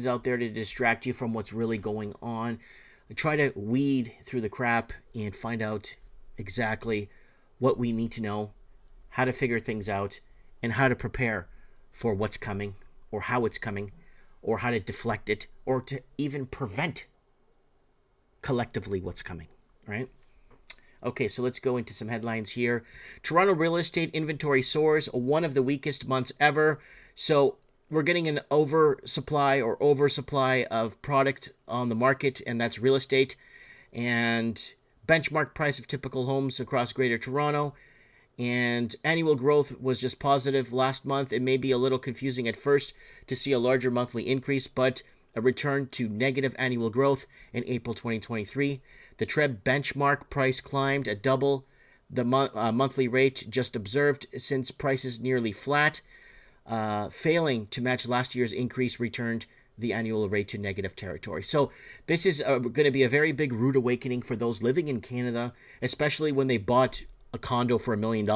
out there to distract you from what's really going on. Try to weed through the crap and find out exactly what we need to know, how to figure things out, and how to prepare for what's coming, or how it's coming, or how to deflect it, or to even prevent collectively what's coming, right? Okay, so let's go into some headlines here. Toronto real estate inventory soars, one of the weakest months ever. So we're getting an oversupply of product on the market, and that's real estate. And benchmark price of typical homes across Greater Toronto. And annual growth was just positive last month. It may be a little confusing at first to see a larger monthly increase, but a return to negative annual growth in April 2023. The TREB benchmark price climbed at double the monthly rate just observed since prices nearly flat. Failing to match last year's increase returned the annual rate to negative territory. So this is going to be a very big rude awakening for those living in Canada, especially when they bought a condo for $1 million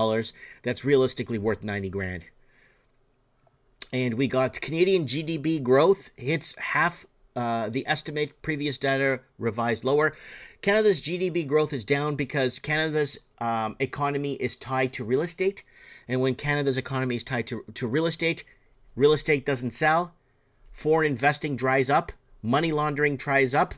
that's realistically worth 90 grand. And we got Canadian GDP growth hits half the estimate, previous data revised lower. Canada's GDP growth is down because Canada's economy is tied to real estate. And when Canada's economy is tied to real estate doesn't sell. Foreign investing dries up. Money laundering dries up.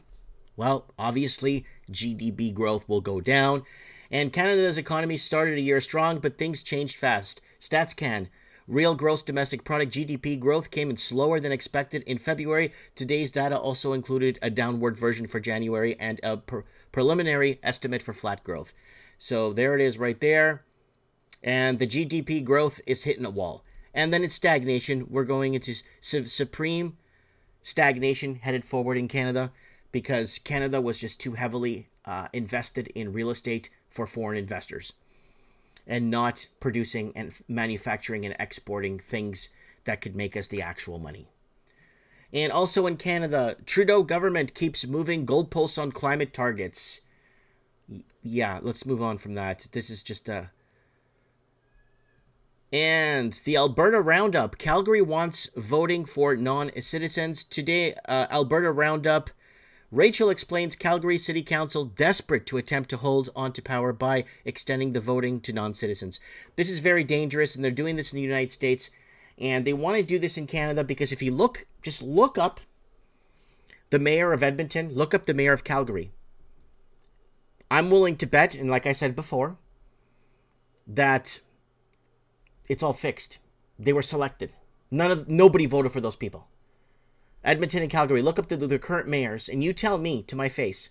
Well, obviously, GDP growth will go down. And Canada's economy started a year strong, but things changed fast. StatsCan. Real gross domestic product GDP growth came in slower than expected in February. Today's data also included a downward version for January and a preliminary estimate for flat growth. So there it is right there. And the GDP growth is hitting a wall. And then it's stagnation. We're going into supreme stagnation headed forward in Canada because Canada was just too heavily invested in real estate for foreign investors and not producing and manufacturing and exporting things that could make us the actual money. And also in Canada, Trudeau government keeps moving goalposts on climate targets. Yeah, let's move on from that. This is just a... And the Alberta Roundup. Calgary wants voting for non-citizens. Today, Alberta Roundup. Rachel explains Calgary City Council desperate to attempt to hold onto power by extending the voting to non-citizens. This is very dangerous, and they're doing this in the United States, and they want to do this in Canada because if you just look up the mayor of Edmonton, look up the mayor of Calgary. I'm willing to bet, and like I said before, that it's all fixed. They were selected. Nobody voted for those people. Edmonton and Calgary, look up the current mayors, and you tell me to my face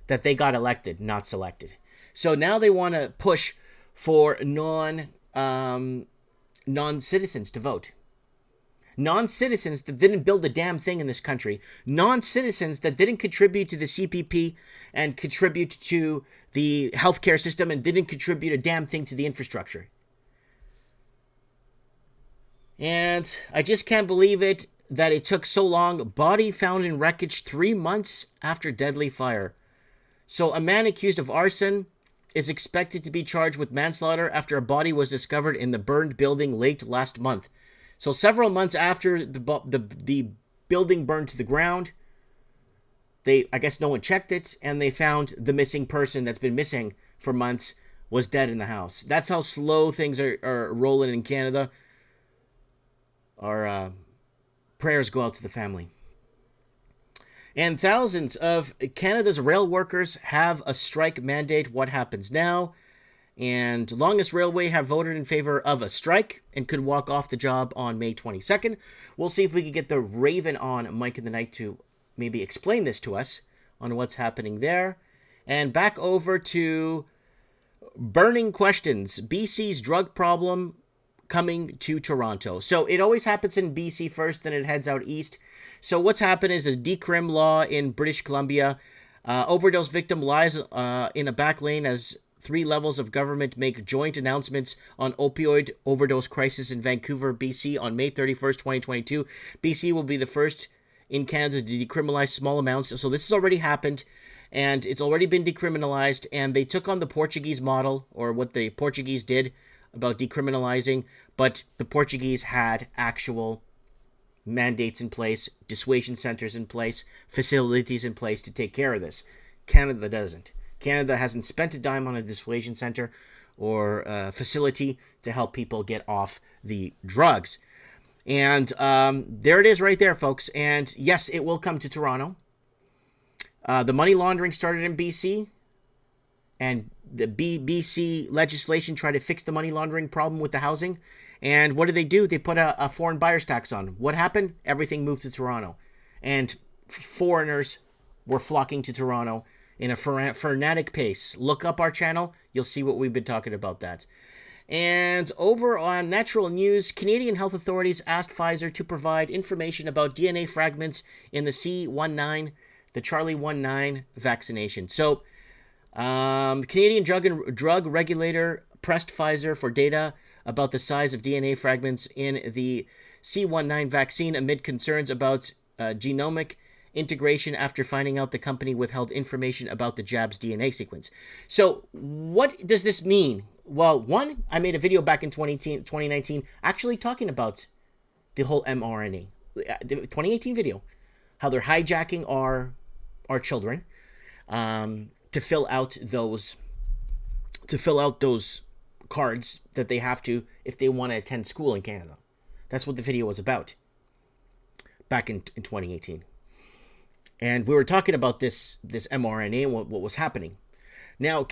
that they got elected, not selected. So now they want to push for non-citizens to vote. Non-citizens that didn't build a damn thing in this country. Non-citizens that didn't contribute to the CPP and contribute to the healthcare system and didn't contribute a damn thing to the infrastructure. And I just can't believe it that it took so long. Body found in wreckage 3 months after deadly fire. So a man accused of arson is expected to be charged with manslaughter after a body was discovered in the burned building late last month. So several months after the building burned to the ground, I guess no one checked it, and they found the missing person that's been missing for months was dead in the house. That's how slow things are rolling in Canada. Our prayers go out to the family. And thousands of Canada's rail workers have a strike mandate. What happens now? And Longest Railway have voted in favor of a strike and could walk off the job on May 22nd. We'll see if we can get the Raven on Mike in the Night to maybe explain this to us on what's happening there. And back over to burning questions. BC's drug problem coming to Toronto. So it always happens in BC first, then it heads out east. So what's happened is a decrim law in British Columbia. Overdose victim lies in a back lane as 3 levels of government make joint announcements on opioid overdose crisis in Vancouver, BC on May 31st, 2022. BC will be the first in Canada to decriminalize small amounts. So this has already happened, and it's already been decriminalized, and they took on the Portuguese model, or what the Portuguese did about decriminalizing, but the Portuguese had actual mandates in place, dissuasion centers in place, facilities in place to take care of this. Canada doesn't. Canada hasn't spent a dime on a dissuasion center or a facility to help people get off the drugs. And there it is right there, folks. And yes, it will come to Toronto. The money laundering started in BC. And the BC legislation tried to fix the money laundering problem with the housing. And what did they do? They put a foreign buyer's tax on. What happened? Everything moved to Toronto. And foreigners were flocking to Toronto in a frenetic pace. Look up our channel. You'll see what we've been talking about that. And over on Natural News, Canadian health authorities asked Pfizer to provide information about DNA fragments in the C19, the Charlie 19 vaccination. So, Canadian drug regulator pressed Pfizer for data about the size of DNA fragments in the C19 vaccine amid concerns about genomic integration after finding out the company withheld information about the jab's DNA sequence. So what does this mean? Well, one, I made a video back in 2019 actually talking about the whole mRNA. The 2018 video, how they're hijacking our children to fill out those cards that they have to if they want to attend school in Canada. That's what the video was about back in 2018. And we were talking about this mRNA and what was happening. Now,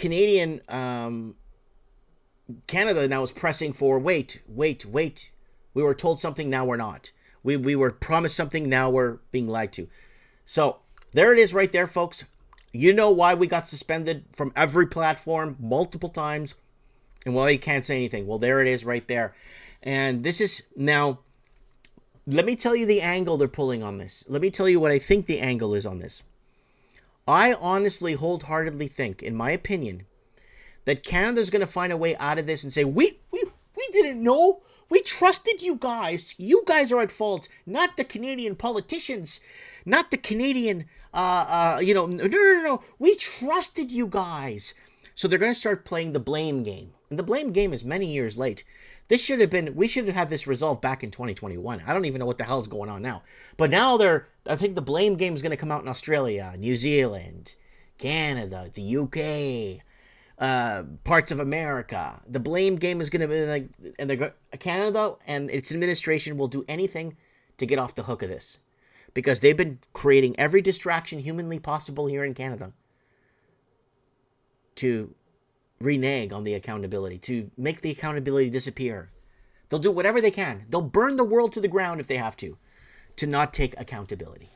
Canada now is pressing for, wait. We were told something, now we're not. We were promised something, now we're being lied to. So, there it is right there, folks. You know why we got suspended from every platform multiple times and why you can't say anything. Well, there it is right there. And this is now, let me tell you the angle they're pulling on this. Let me tell you what I think the angle is on this. I honestly, wholeheartedly think, in my opinion, that Canada's going to find a way out of this and say, we didn't know. We trusted you guys. You guys are at fault, not the Canadian politicians, not the Canadian, no. We trusted you guys. So they're going to start playing the blame game. And the blame game is many years late. We should have had this resolved back in 2021. I don't even know what the hell is going on now. But now I think the blame game is going to come out in Australia, New Zealand, Canada, the UK, parts of America. The blame game is going to be like, and Canada and its administration will do anything to get off the hook of this. Because they've been creating every distraction humanly possible here in Canada to renege on the accountability, to make the accountability disappear. They'll do whatever they can. They'll burn the world to the ground if they have to not take accountability.